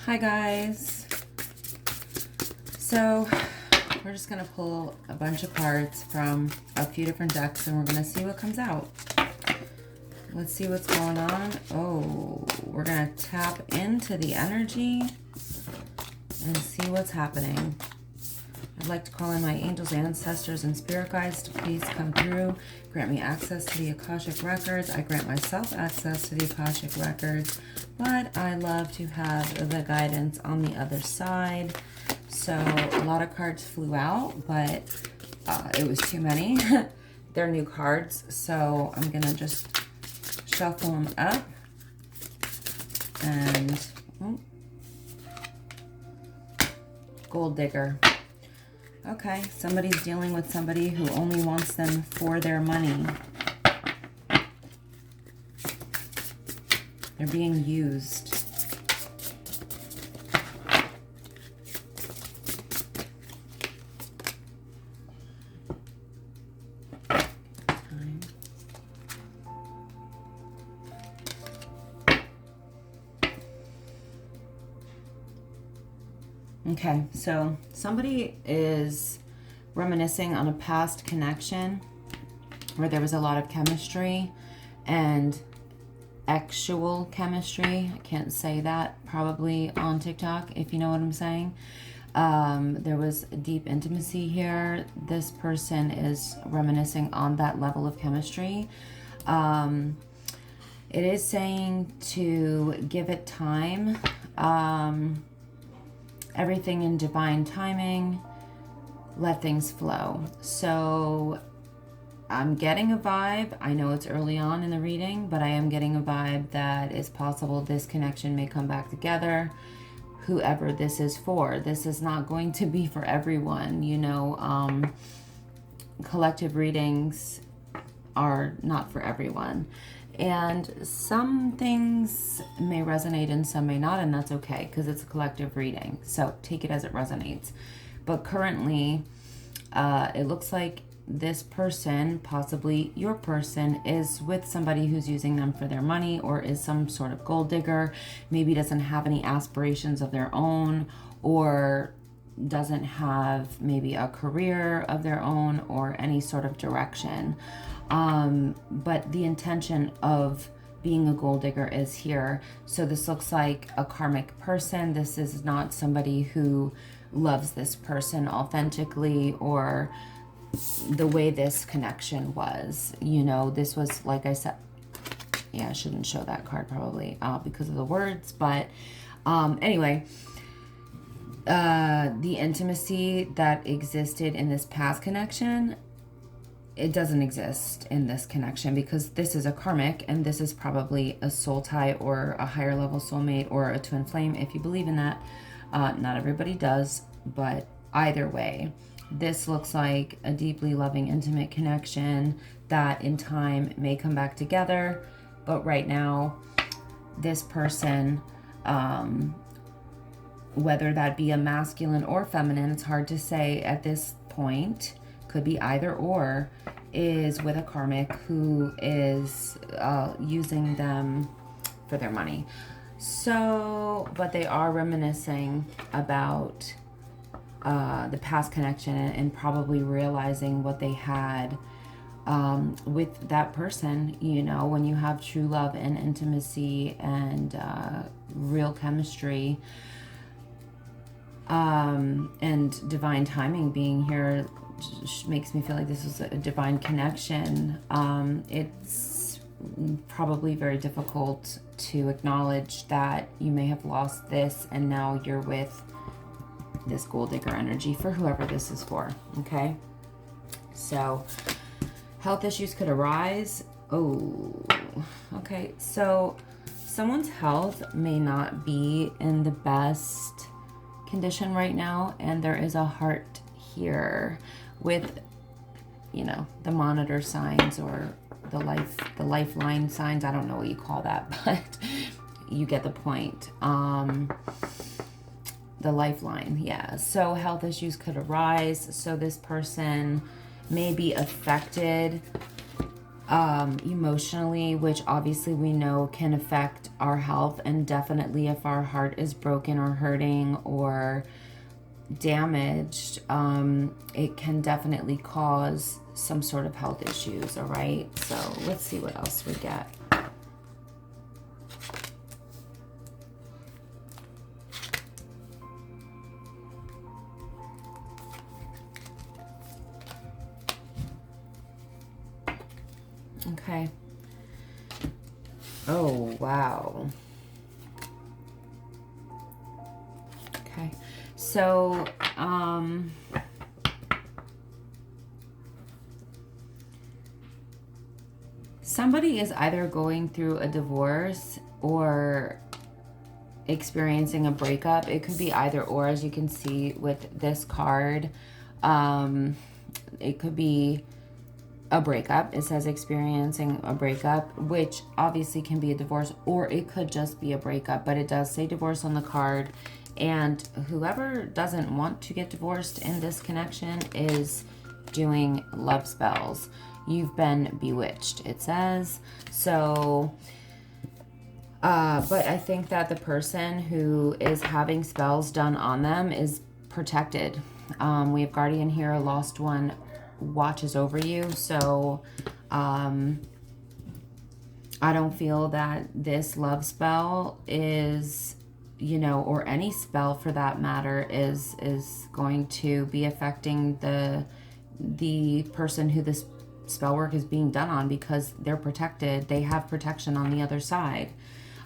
Hi guys. So we're just gonna pull a bunch of cards from a few different decks and we're gonna see what comes out. Let's see what's going on. Oh, we're gonna tap into the energy and see what's happening. I'd like to call in my angels, ancestors, and spirit guides to please come through. Grant me access to the Akashic Records. I grant myself access to the Akashic Records, but I love to have the guidance on the other side. So a lot of cards flew out, but it was too many. They're new cards, so I'm going to just shuffle them up. And Gold Digger. Okay, somebody's dealing with somebody who only wants them for their money. They're being used. Okay, so somebody is reminiscing on a past connection where there was a lot of chemistry and actual chemistry. I can't say that probably on TikTok, if you know what I'm saying. There was deep intimacy here. This person is reminiscing on that level of chemistry. It is saying to give it time. Everything in divine timing, let things flow. So I'm getting a vibe. I know it's early on in the reading, but I am getting a vibe that it's possible this connection may come back together. Whoever this is for, this is not going to be for everyone. You know, collective readings are not for everyone. And some things may resonate and some may not, and that's okay because it's a collective reading. So take it as it resonates. But currently, it looks like this person, possibly your person, is with somebody who's using them for their money or is some sort of gold digger, maybe doesn't have any aspirations of their own or doesn't have maybe a career of their own or any sort of direction. But the intention of being a gold digger is here. So this looks like a karmic person. This is not somebody who loves this person authentically or the way this connection was. You know, this was, like I said, yeah, I shouldn't show that card probably because of the words. But anyway, the intimacy that existed in this past connection, it doesn't exist in this connection because this is a karmic and this is probably a soul tie or a higher level soulmate or a twin flame if you believe in that. Not everybody does, but either way, this looks like a deeply loving, intimate connection that in time may come back together. But right now, this person, whether that be a masculine or feminine, it's hard to say at this point, could be either or, is with a karmic who is using them for their money. So, but they are reminiscing about the past connection and probably realizing what they had with that person. You know, when you have true love and intimacy and real chemistry and divine timing being here, makes me feel like this is a divine connection. It's probably very difficult to acknowledge that you may have lost this and now you're with this gold digger energy for whoever this is for. Okay, so health issues could arise. Oh, okay, so someone's health may not be in the best condition right now, and there is a heart here with, you know, the monitor signs or the lifeline signs. I don't know what you call that, but you get the point. The lifeline, yeah. So health issues could arise. So this person may be affected emotionally, which obviously we know can affect our health, and definitely if our heart is broken or hurting or damaged, it can definitely cause some sort of health issues. All right, so let's see what else we get. Okay. Oh, wow. Okay. So, somebody is either going through a divorce or experiencing a breakup. It could be either or, as you can see with this card. It could be a breakup. It says experiencing a breakup, which obviously can be a divorce, or it could just be a breakup, but it does say divorce on the card. And whoever doesn't want to get divorced in this connection is doing love spells. You've been bewitched, it says. So, but I think that the person who is having spells done on them is protected. We have guardian here, a lost one watches over you. So I don't feel that this love spell is, you know, or any spell for that matter, is going to be affecting the person who this spell work is being done on, because they're protected. They have protection on the other side.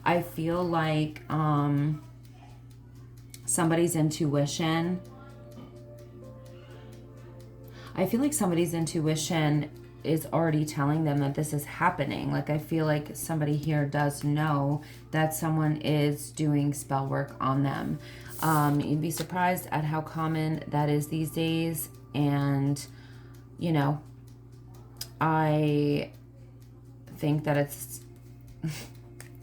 I feel like somebody's intuition is already telling them that this is happening. Like, I feel like somebody here does know that someone is doing spell work on them. You'd be surprised at how common that is these days. And, you know, I think that it's...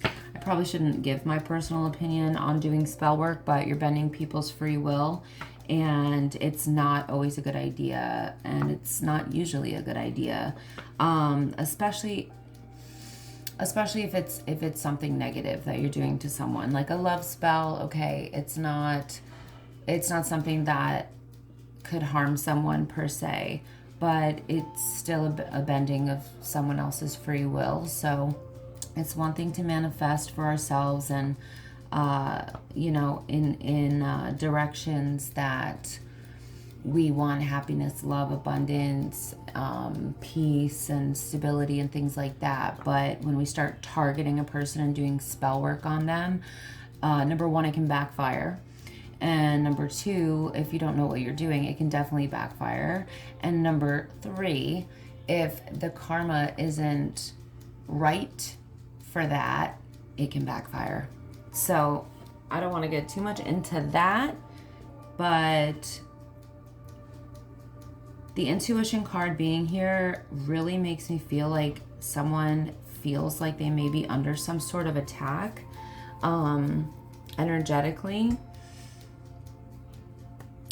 I probably shouldn't give my personal opinion on doing spell work, but you're bending people's free will. And it's not always a good idea, and it's not usually a good idea, especially if it's something negative that you're doing to someone, like a love spell. Okay, it's not something that could harm someone per se, but it's still a bending of someone else's free will. So it's one thing to manifest for ourselves and you know, in directions that we want: happiness, love, abundance, peace, and stability, and things like that. But when we start targeting a person and doing spell work on them, number one, it can backfire. And number two, if you don't know what you're doing, it can definitely backfire. And number three, if the karma isn't right for that, it can backfire. So I don't want to get too much into that, but the intuition card being here really makes me feel like someone feels like they may be under some sort of attack, energetically.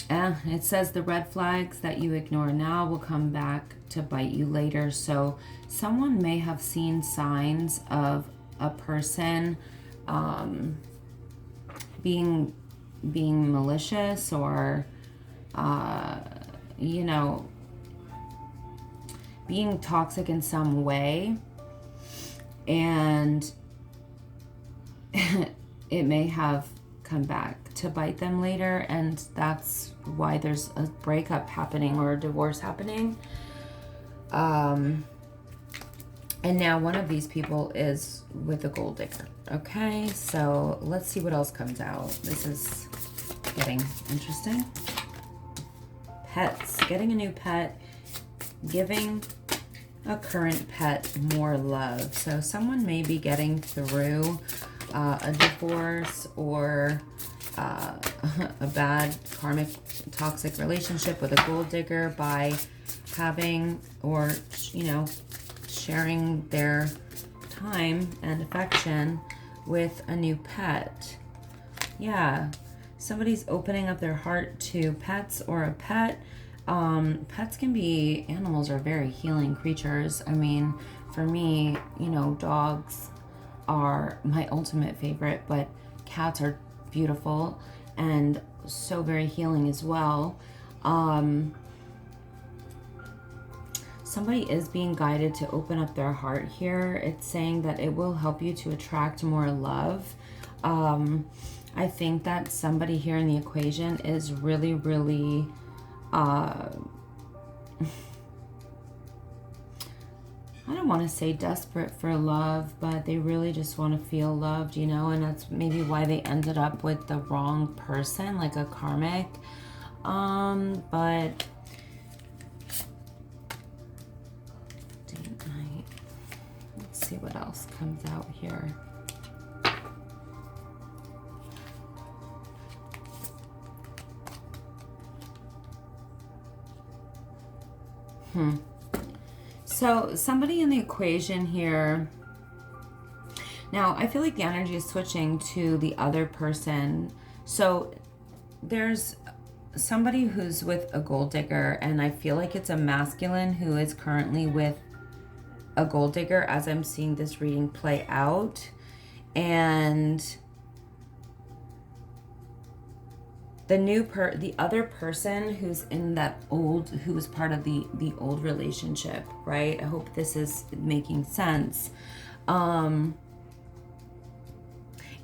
It says the red flags that you ignore now will come back to bite you later. So someone may have seen signs of a person being malicious, or you know, being toxic in some way, and it may have come back to bite them later, and that's why there's a breakup happening or a divorce happening. And now one of these people is with a gold digger. Okay, so let's see what else comes out. This is getting interesting. Pets. Getting a new pet. Giving a current pet more love. So someone may be getting through a divorce or a bad karmic toxic relationship with a gold digger by having, or, you know, sharing their time and affection with a new pet. Yeah, somebody's opening up their heart to pets or a pet. Pets can be, animals are very healing creatures. I mean, for me, you know, dogs are my ultimate favorite, but cats are beautiful and so very healing as well. Somebody is being guided to open up their heart here. It's saying that it will help you to attract more love. I think that somebody here in the equation is really, really I don't want to say desperate for love, but they really just want to feel loved, you know, and that's maybe why they ended up with the wrong person, like a karmic. But date night. Let's see what else comes out here. So somebody in the equation here, now I feel like the energy is switching to the other person. So there's somebody who's with a gold digger, and I feel like it's a masculine who is currently with a gold digger as I'm seeing this reading play out. And the other person who's in that old, who was part of the old relationship, right? I hope this is making sense.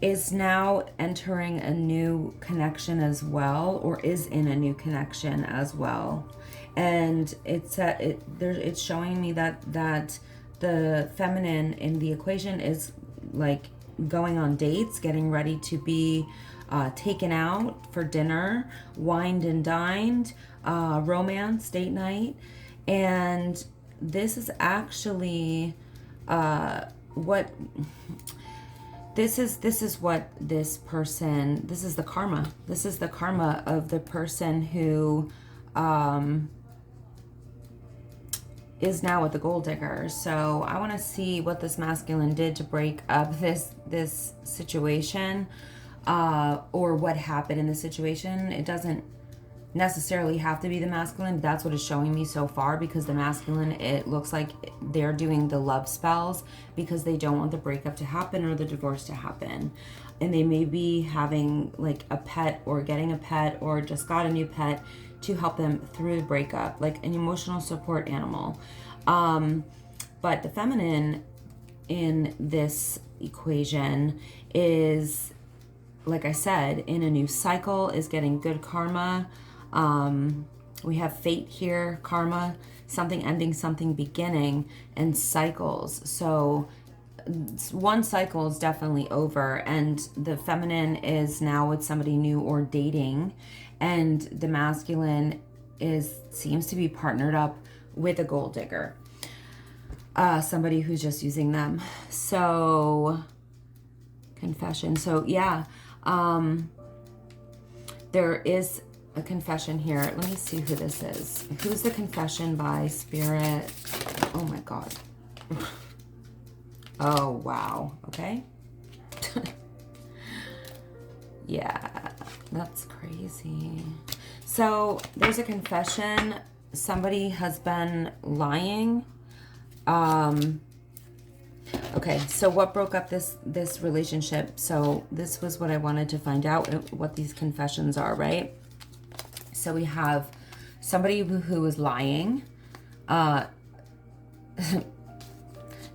Is now entering a new connection as well, or is in a new connection as well. And it's showing me that the feminine in the equation is like going on dates, getting ready to be taken out for dinner, wined and dined, romance, date night. And this is actually what this is what this person, this is the karma. This is the karma of the person who is now with the gold digger. So I want to see what this masculine did to break up this situation. Or what happened in the situation. It doesn't necessarily have to be the masculine, but that's what it's showing me so far, because the masculine, it looks like they're doing the love spells because they don't want the breakup to happen or the divorce to happen. And they may be having like a pet or getting a pet or just got a new pet to help them through the breakup, like an emotional support animal. But the feminine in this equation is, like I said, in a new cycle, is getting good karma. We have fate here, karma, something ending, something beginning, and cycles. So one cycle is definitely over, and the feminine is now with somebody new or dating, and the masculine seems to be partnered up with a gold digger, somebody who's just using them. So confession. So yeah. There is a confession here. Let me see who this is. Who's the confession by Spirit? Oh my God. Oh, wow. Okay. Yeah, that's crazy. So there's a confession. Somebody has been lying. Okay, so what broke up this relationship? So this was what I wanted to find out, what these confessions are, right? So we have somebody who was lying,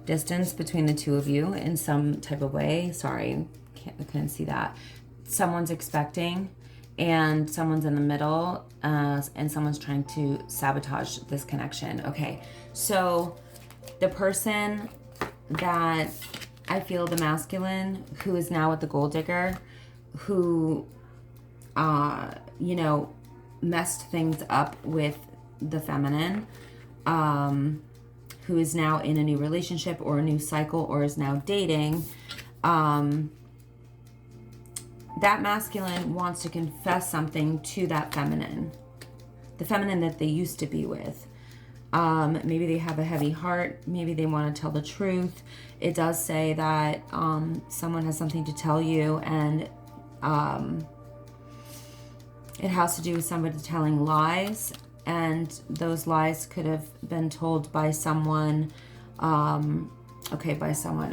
distance between the two of you in some type of way. Sorry, I couldn't see that. Someone's expecting, and someone's in the middle, and someone's trying to sabotage this connection. Okay, so the person that I feel, the masculine, who is now with the gold digger, who, you know, messed things up with the feminine, who is now in a new relationship or a new cycle or is now dating, that masculine wants to confess something to that feminine, the feminine that they used to be with. Maybe they have a heavy heart. Maybe they want to tell the truth. It does say that someone has something to tell you, and it has to do with somebody telling lies, and those lies could have been told by someone Okay, by someone,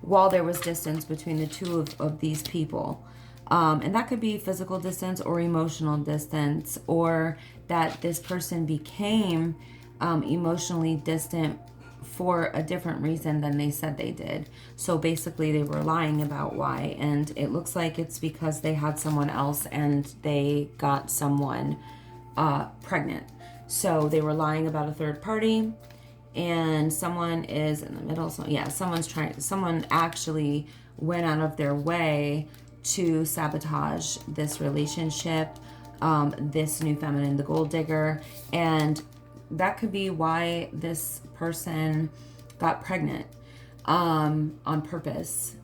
while there was distance between the two of these people. And that could be physical distance or emotional distance, or that this person became emotionally distant for a different reason than they said they did. So basically they were lying about why, and it looks like it's because they had someone else and they got someone pregnant. So they were lying about a third party, and someone is in the middle. So yeah, someone actually went out of their way to sabotage this relationship, this new feminine, the gold digger. And that could be why this person got pregnant, on purpose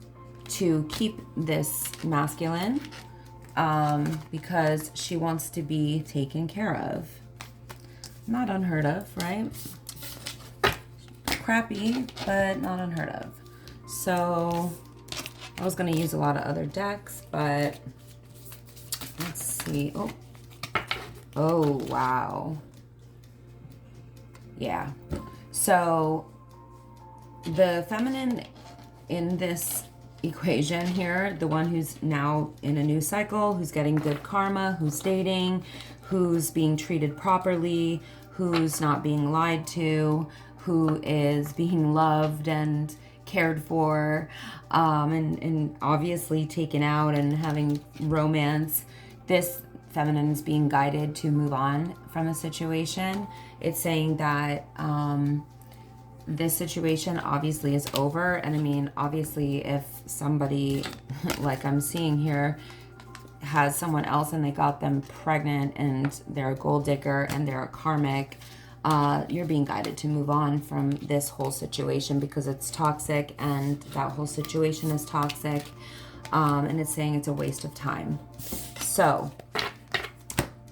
to keep this masculine, because she wants to be taken care of. Not unheard of, right? Crappy, but not unheard of. So I was going to use a lot of other decks, but let's see. Oh, wow. Yeah. So the feminine in this equation here, the one who's now in a new cycle, who's getting good karma, who's dating, who's being treated properly, who's not being lied to, who is being loved and cared for, and obviously taken out and having romance. This feminine is being guided to move on from a situation. It's saying that this situation obviously is over. And I mean, obviously, if somebody, like I'm seeing here, has someone else and they got them pregnant and they're a gold digger and they're a karmic, you're being guided to move on from this whole situation because it's toxic and that whole situation is toxic. And it's saying it's a waste of time. So,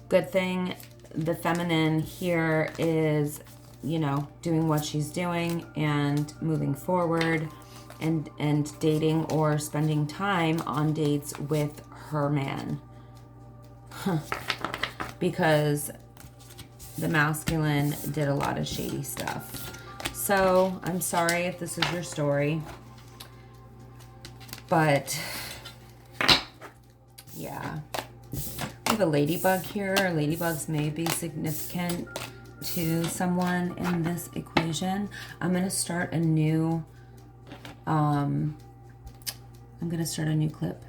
good thing the feminine here is, you know, doing what she's doing and moving forward and dating or spending time on dates with her man. Because the masculine did a lot of shady stuff. So I'm sorry if this is your story, but yeah. We have a ladybug here. Ladybugs may be significant to someone in this equation. I'm going to start a new clip.